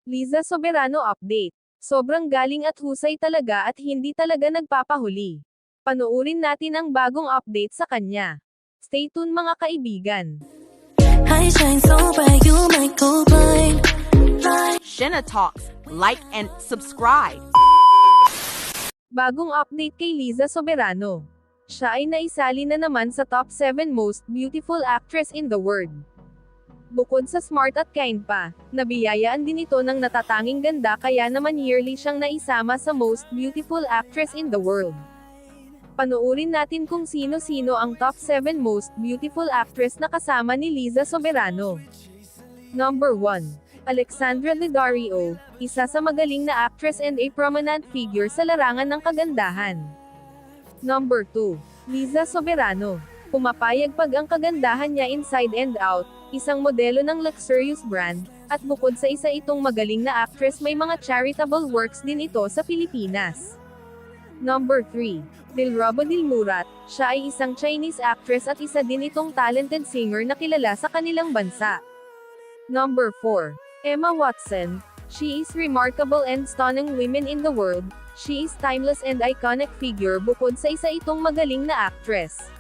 Liza Soberano Update. Sobrang galing at husay talaga at hindi talaga nagpapahuli. Panoorin natin ang bagong update sa kanya. Stay tuned mga kaibigan. I shine so bright, you might go blind. Shenna Talks. Like and subscribe. Bagong update kay Liza Soberano. Siya ay naisali na naman sa top 7 most beautiful actress in the world. Bukod sa smart at kind pa, nabiyayaan din ito ng natatanging ganda kaya naman yearly siyang naisama sa most beautiful actress in the world. Panoorin natin kung sino-sino ang top 7 most beautiful actress na kasama ni Liza Soberano. Number 1. Alexandra Daddario, isa sa magaling na actress and a prominent figure sa larangan ng kagandahan. Number 2. Liza Soberano. Pumapayag pag ang kagandahan niya inside and out, isang modelo ng luxurious brand, at bukod sa isa itong magaling na actress may mga charitable works din ito sa Pilipinas. Number 3. Dilraba Dilmurat, siya ay isang Chinese actress at isa din itong talented singer na kilala sa kanilang bansa. Number 4. Emma Watson, she is remarkable and stunning women in the world, she is timeless and iconic figure bukod sa isa itong magaling na actress.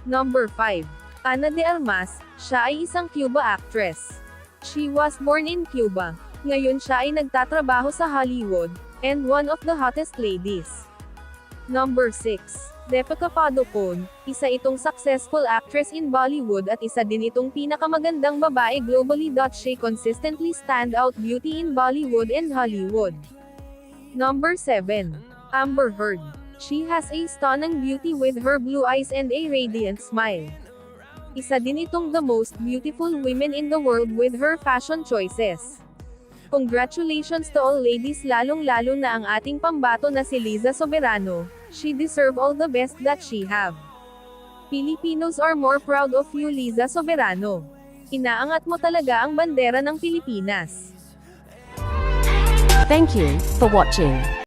Number 5. Ana de Armas, siya ay isang Cuba actress. She was born in Cuba. Ngayon siya ay nagtatrabaho sa Hollywood, and one of the hottest ladies. Number 6. Deepica Padukone, isa itong successful actress in Bollywood at isa din itong pinakamagandang babae globally. She consistently stand out beauty in Bollywood and Hollywood. Number 7. Amber Heard. She has a stunning beauty with her blue eyes and a radiant smile. Isa din itong the most beautiful women in the world with her fashion choices. Congratulations to all ladies, lalong-lalo na ang ating pambato na si Liza Soberano. She deserve all the best that she have. Filipinos are more proud of you, Liza Soberano. Inaangat mo talaga ang bandera ng Pilipinas. Thank you for watching.